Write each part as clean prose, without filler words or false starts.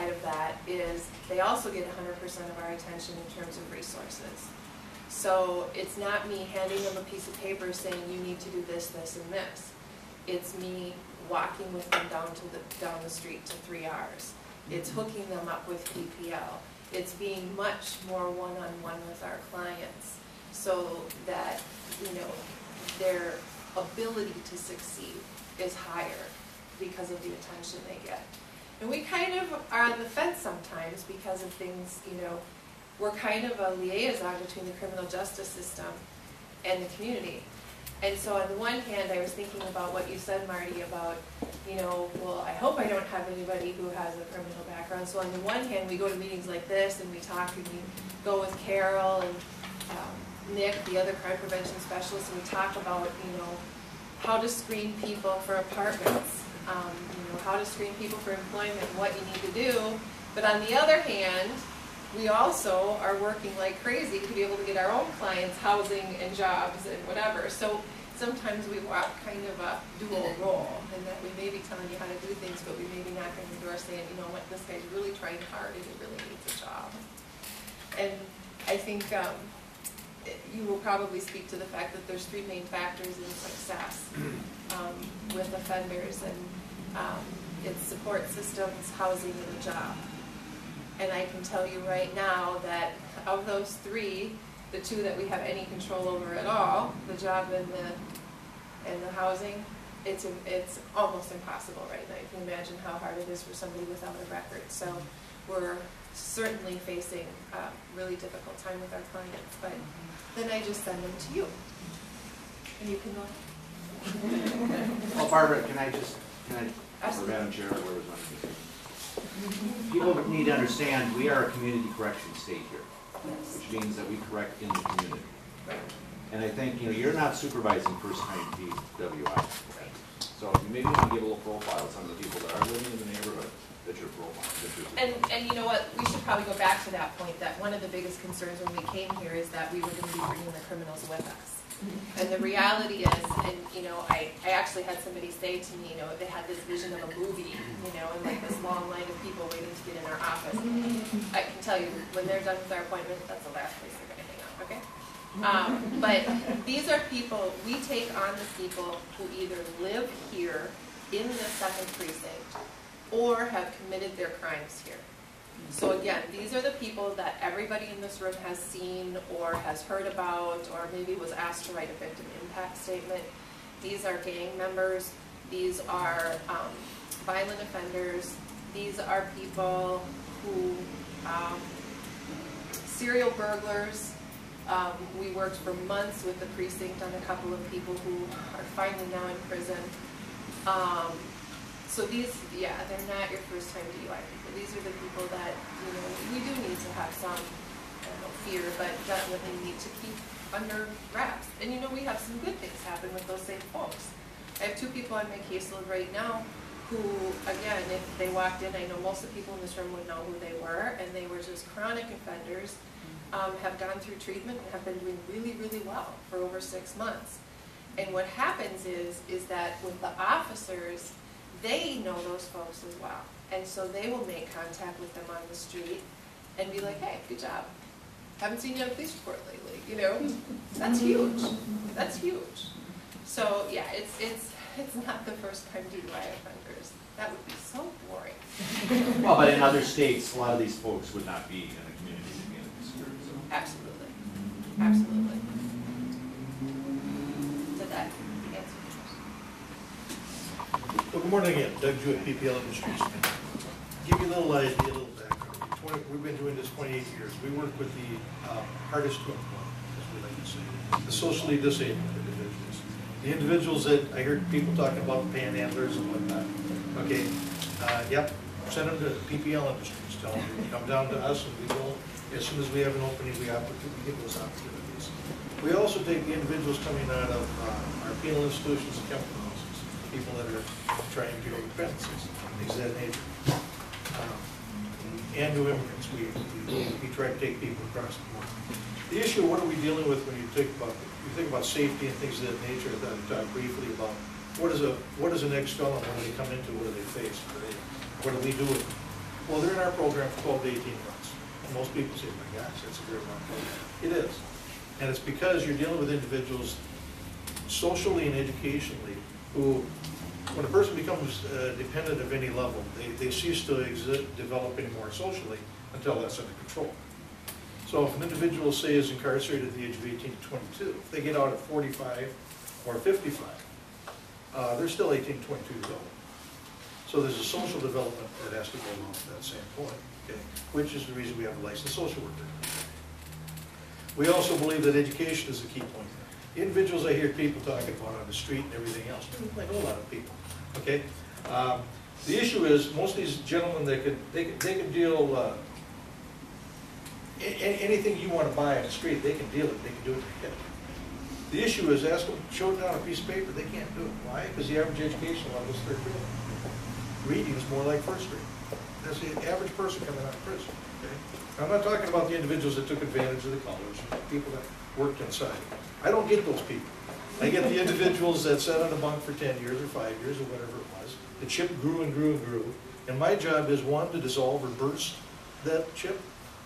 side of that is they also get 100% of our attention in terms of resources. So it's not me handing them a piece of paper saying you need to do this, this, and this. It's me walking with them down the street to 3Rs. It's hooking them up with PPL. It's being much more one-on-one with our clients so that, you know, their ability to succeed is higher because of the attention they get. And we kind of are on the fence sometimes because of things, you know, we're kind of a liaison between the criminal justice system and the community. And so on the one hand, I was thinking about what you said, Marty, about, you know, well, I hope I don't have anybody who has a criminal background. So on the one hand, we go to meetings like this and we talk and we go with Carol and Nick, the other crime prevention specialist, and we talk about, you know, how to screen people for apartments, you know, how to screen people for employment, what you need to do. But on the other hand, we also are working like crazy to be able to get our own clients housing and jobs and whatever. So sometimes we walk kind of a dual role in that we may be telling you how to do things, but we may be knocking on the door saying, you know what, this guy's really trying hard and he really needs a job. And I think you will probably speak to the fact that there's 3 main factors in success with offenders, and it's support systems, housing, and a job. And I can tell you right now that of those 3, the 2 that we have any control over at all, the job and the housing, it's almost impossible right now. You can imagine how hard it is for somebody without a record. So we're certainly facing a really difficult time with our clients. But then I just send them to you, and you can look. Well, Barbara, can I, Absolutely. or Madam Chair, or whoever's on this. People need to understand we are a community correction state here, Yes. which means that we correct in the community. Right. And I think, you know, you're not supervising first-time DWI. So you maybe want to give a little profile of some of the people that are living in the neighborhood that you're profiling. And you know what, we should probably go back to that point, that one of the biggest concerns when we came here is that we were going to be bringing the criminals with us. And the reality is, and you know, I actually had somebody say to me, you know, they had this vision of a movie, you know, and like this long line of people waiting to get in our office. I can tell you, when they're done with our appointment, that's the last place they're going to hang out, okay? But these are people, we take on the people who either live here in the 2nd precinct or have committed their crimes here. So again, these are the people that everybody in this room has seen or has heard about or maybe was asked to write a victim impact statement. These are gang members. These are violent offenders. These are people who, serial burglars. We worked for months with the precinct on a couple of people who are finally now in prison. So these, yeah, they're not your first-time DUI people. These are the people that, you know, we do need to have some, I don't know, fear, but definitely need to keep under wraps. And you know, we have some good things happen with those same folks. I have 2 people on my caseload right now who, again, if they walked in, I know most of the people in this room would know who they were, and they were just chronic offenders, have gone through treatment and have been doing really, really well for over 6 months. And what happens is that with the officers, they know those folks as well. And so they will make contact with them on the street and be like, hey, good job. Haven't seen you on a police report lately, you know? That's huge. That's huge. So yeah, it's not the first time DUI offenders. That would be so boring. Well, but in other states, a lot of these folks would not be in the community to be in the district. So. Absolutely. Absolutely. Did that answer your question? Well, good morning again. Doug Jewett, PPL Industries. Give you a little idea, a little background. We've been doing this 28 years. We work with the hardest to employ, as we like to say, the socially disabled individuals. The individuals that I heard people talking about, panhandlers and whatnot. Okay, yep, send them to PPL Industries. Tell them to come down to us, and we will, as soon as we have an opening, we give those opportunities. We also take the individuals coming out of our penal institutions and chemical houses, people that are trying to get over fences, things of that nature. And new immigrants, we try to take people across the board. The issue, what are we dealing with when you think about safety and things of that nature? I thought I'd talk briefly about what is an ex-felon, when they come into, what do they face? What do we do with them? Well, they're in our program for 12 to 18 months. And most people say, my gosh, that's a very long program. It is. And it's because you're dealing with individuals socially and educationally who, when a person becomes dependent of any level, they cease to develop anymore socially until that's under control. So if an individual, say, is incarcerated at the age of 18 to 22, if they get out at 45 or 55, they're still 18 to 22 years old. So there's a social development that has to go along with that same point, okay? Which is the reason we have a licensed social worker. We also believe that education is a key point. The individuals I hear people talking about on the street and everything else, I know a lot of people, okay? The issue is, most of these gentlemen, they can deal anything you want to buy on the street, they can deal it, they can do it in their head. The issue is, ask them, show them down a piece of paper, they can't do it. Why? Because the average education level is third grade. Reading is more like first grade. That's the average person coming out of prison, okay? I'm not talking about the individuals that took advantage of the college, people that worked inside. I don't get those people. I get the individuals that sat on a bunk for 10 years or 5 years or whatever it was. The chip grew and grew and grew. And my job is, one, to dissolve or burst that chip,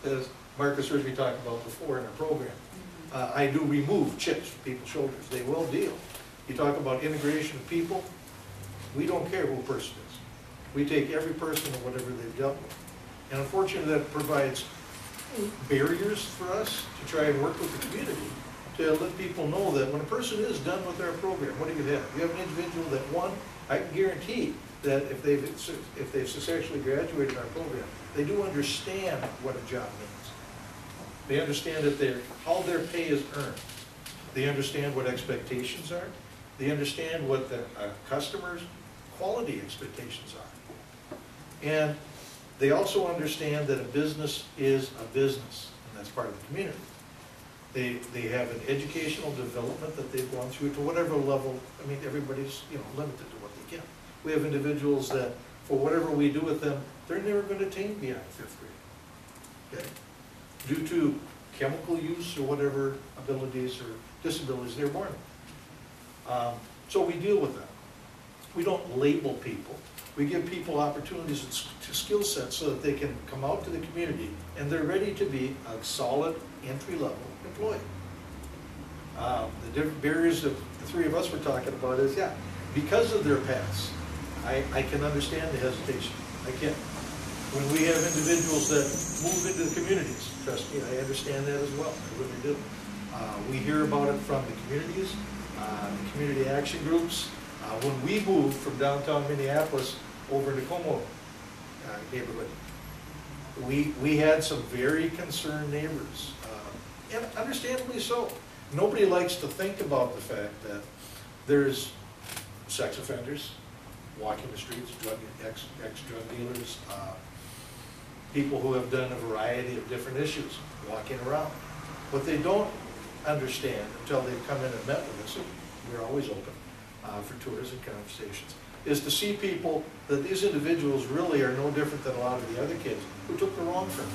as Marcus heard me talk about before in our program. I do remove chips from people's shoulders. They will deal. You talk about integration of people. We don't care who a person is. We take every person and whatever they've dealt with. And unfortunately, that provides barriers for us to try and work with the community to let people know that when a person is done with our program, what do you have? You have an individual that, one, I can guarantee that if they've successfully graduated our program, they do understand what a job means. They understand that how their pay is earned. They understand what expectations are. They understand what the customer's quality expectations are. And they also understand that a business is a business, and that's part of the community. They have an educational development that they've gone through to whatever level. I mean, everybody's limited to what they can. We have individuals that, for whatever we do with them, they're never going to attain beyond 5th grade. Okay? Due to chemical use or whatever abilities or disabilities they're born with. So we deal with them. We don't label people. We give people opportunities to skill sets so that they can come out to the community and they're ready to be a solid entry-level employee. The different barriers that the three of us were talking about is, yeah, because of their past, I can understand the hesitation. I can. When we have individuals that move into the communities, trust me, I understand that as well. I really do. We hear about it from the communities, the community action groups. When we moved from downtown Minneapolis over to Como neighborhood, we had some very concerned neighbors, and understandably so. Nobody likes to think about the fact that there's sex offenders walking the streets, ex-drug dealers, people who have done a variety of different issues walking around. What they don't understand until they've come in and met with us, and we're always open for tours and conversations, is to see people that these individuals really are no different than a lot of the other kids who took the wrong turn.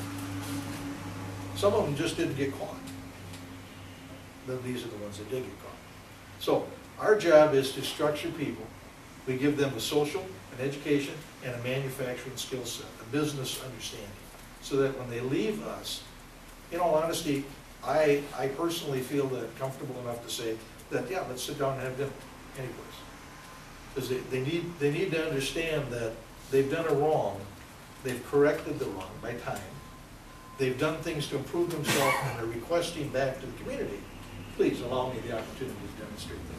Some of them just didn't get caught. Then these are the ones that did get caught. So our job is to structure people. We give them a social, an education, and a manufacturing skill set, a business understanding, so that when they leave us, in all honesty, I personally feel that comfortable enough to say that, yeah, let's sit down and have dinner anyplace. Because they need to understand that they've done a wrong, they've corrected the wrong by time, they've done things to improve themselves, and they're requesting back to the community, please allow me the opportunity to demonstrate that.